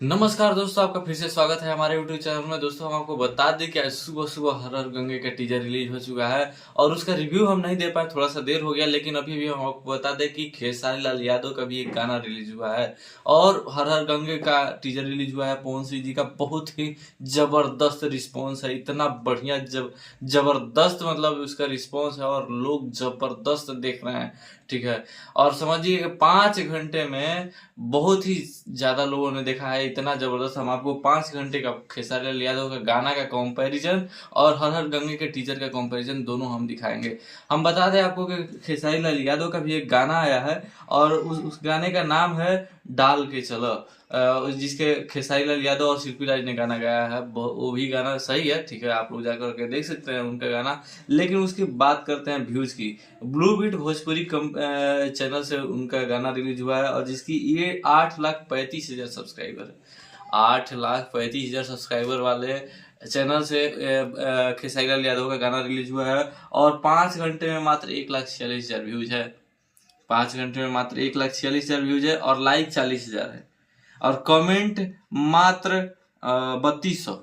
नमस्कार दोस्तों, आपका फिर से स्वागत है हमारे YouTube चैनल में। दोस्तों, हम आपको बता दें कि आज सुबह सुबह हर हर गंगे का टीजर रिलीज हो चुका है और उसका रिव्यू हम नहीं दे पाए, थोड़ा सा देर हो गया। लेकिन अभी भी हम आपको बता दें कि खेसारी लाल यादव का भी एक गाना रिलीज हुआ है और हर हर गंगे का टीजर रिलीज हुआ है। पवन सिंह जी का बहुत ही जबरदस्त रिस्पॉन्स है, इतना बढ़िया जबरदस्त मतलब उसका रिस्पॉन्स है और लोग जबरदस्त देख रहे हैं। ठीक है, और समझिए कि 5 घंटे में बहुत ही ज्यादा लोगों ने देखा है। इतना जबरदस्त हम आपको 5 घंटे का खेसारी लाल यादव का गाना का कंपैरिजन और हर हर गंगे के टीचर का कंपैरिजन दोनों हम दिखाएंगे। हम बता दें आपको कि खेसारी लाल यादव का भी एक गाना आया है और उस गाने का नाम है डाल के चलो, जिसके खेसारी लाल यादव और शिल्पी राज ने गाना गाया है। वो भी गाना सही है, ठीक है, आप लोग जाकर के देख सकते हैं उनका गाना। लेकिन उसकी बात करते हैं व्यूज की। ब्लू बीट भोजपुरी चैनल से उनका गाना रिलीज हुआ है और जिसकी ये 8,35,000 सब्सक्राइबर है। 8,35,000 सब्सक्राइबर वाले चैनल से खेसारी लाल यादव का गाना रिलीज हुआ है और 5 घंटे में मात्र 1,46,000 व्यूज है। 5 घंटे में मात्र 1,46,000 व्यूज है और लाइक 40,000 है और कमेंट मात्र 3200,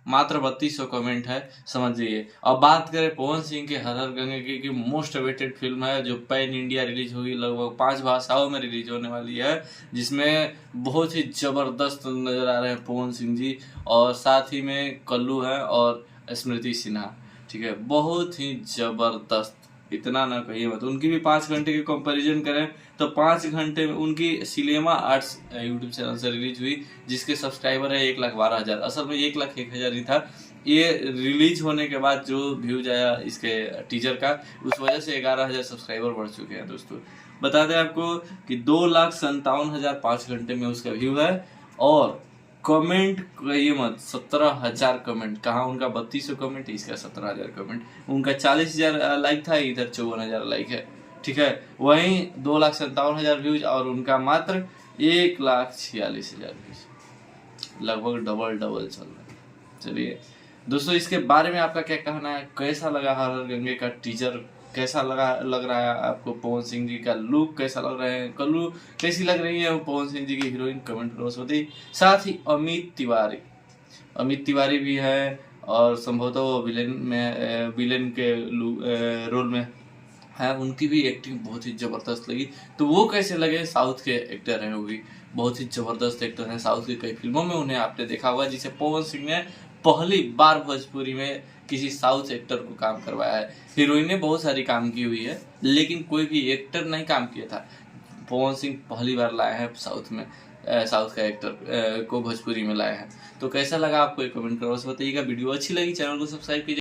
मात्र 3200 कमेंट है, समझिए। अब बात करें पवन सिंह के हर हर गंगे की मोस्ट अवेटेड फिल्म है जो पैन इंडिया रिलीज होगी, लगभग 5 भाषाओं में रिलीज होने वाली है, जिसमें बहुत ही जबरदस्त नजर आ रहे हैं पवन सिंह जी और साथ ही में कल्लू है और स्मृति सिन्हा। ठीक है, बहुत ही जबरदस्त, इतना ना कहिए मत। उनकी भी 5 घंटे की कंपैरिजन करें तो 5 घंटे में उनकी सिनेमा आर्ट्स यूट्यूब चैनल से रिलीज हुई, जिसके सब्सक्राइबर है 1,12,000। असल में 1,01,000 ही था। ये रिलीज होने के बाद जो व्यूज आया इसके टीजर का, उस वजह से 11,000 सब्सक्राइबर बढ़ चुके हैं। दोस्तों, बता दें आपको कि 2,57,000 5 घंटे में उसका व्यू है और कमेंट कहिए मत, 17,000 कमेंट। कहाँ उनका 3200 कमेंट, इसका 17,000 कमेंट। उनका 40,000 लाइक था, इधर 54,000 लाइक है। ठीक है, वहीं 2,57,000 व्यूज और उनका मात्र 1,46,000 व्यूज, लगभग डबल डबल चल रहा है। चलिए दोस्तों, इसके बारे में आपका क्या कहना है? कैसा लगा हर हर गंगे का टीजर? कैसा लग रहा है आपको? पवन सिंह जी का लुक कैसा लग रहा है? कल्लू कैसी लग रही है पवन सिंह जी की हीरोइन? कमेंट करो सोती। साथ ही अमित तिवारी भी है और संभवतः वो विलेन के रोल में है। उनकी भी एक्टिंग बहुत ही जबरदस्त लगी। तो वो कैसे लगे? साउथ के एक्टर हैं, वो भी बहुत ही जबरदस्त एक्टर हैं। साउथ की कई फिल्मों में उन्हें आपने देखा होगा, जिसे पवन सिंह ने पहली बार भोजपुरी में किसी साउथ एक्टर को काम करवाया है। हीरोइन ने बहुत सारी काम की हुई है, लेकिन कोई भी एक्टर नहीं काम किया था। पवन सिंह पहली बार लाए हैं साउथ में, साउथ का एक्टर को भोजपुरी में लाए हैं। तो कैसा लगा आपको? एक कमेंट करो, बताइएगा। वीडियो अच्छी लगी, चैनल को सब्सक्राइब कीजिए।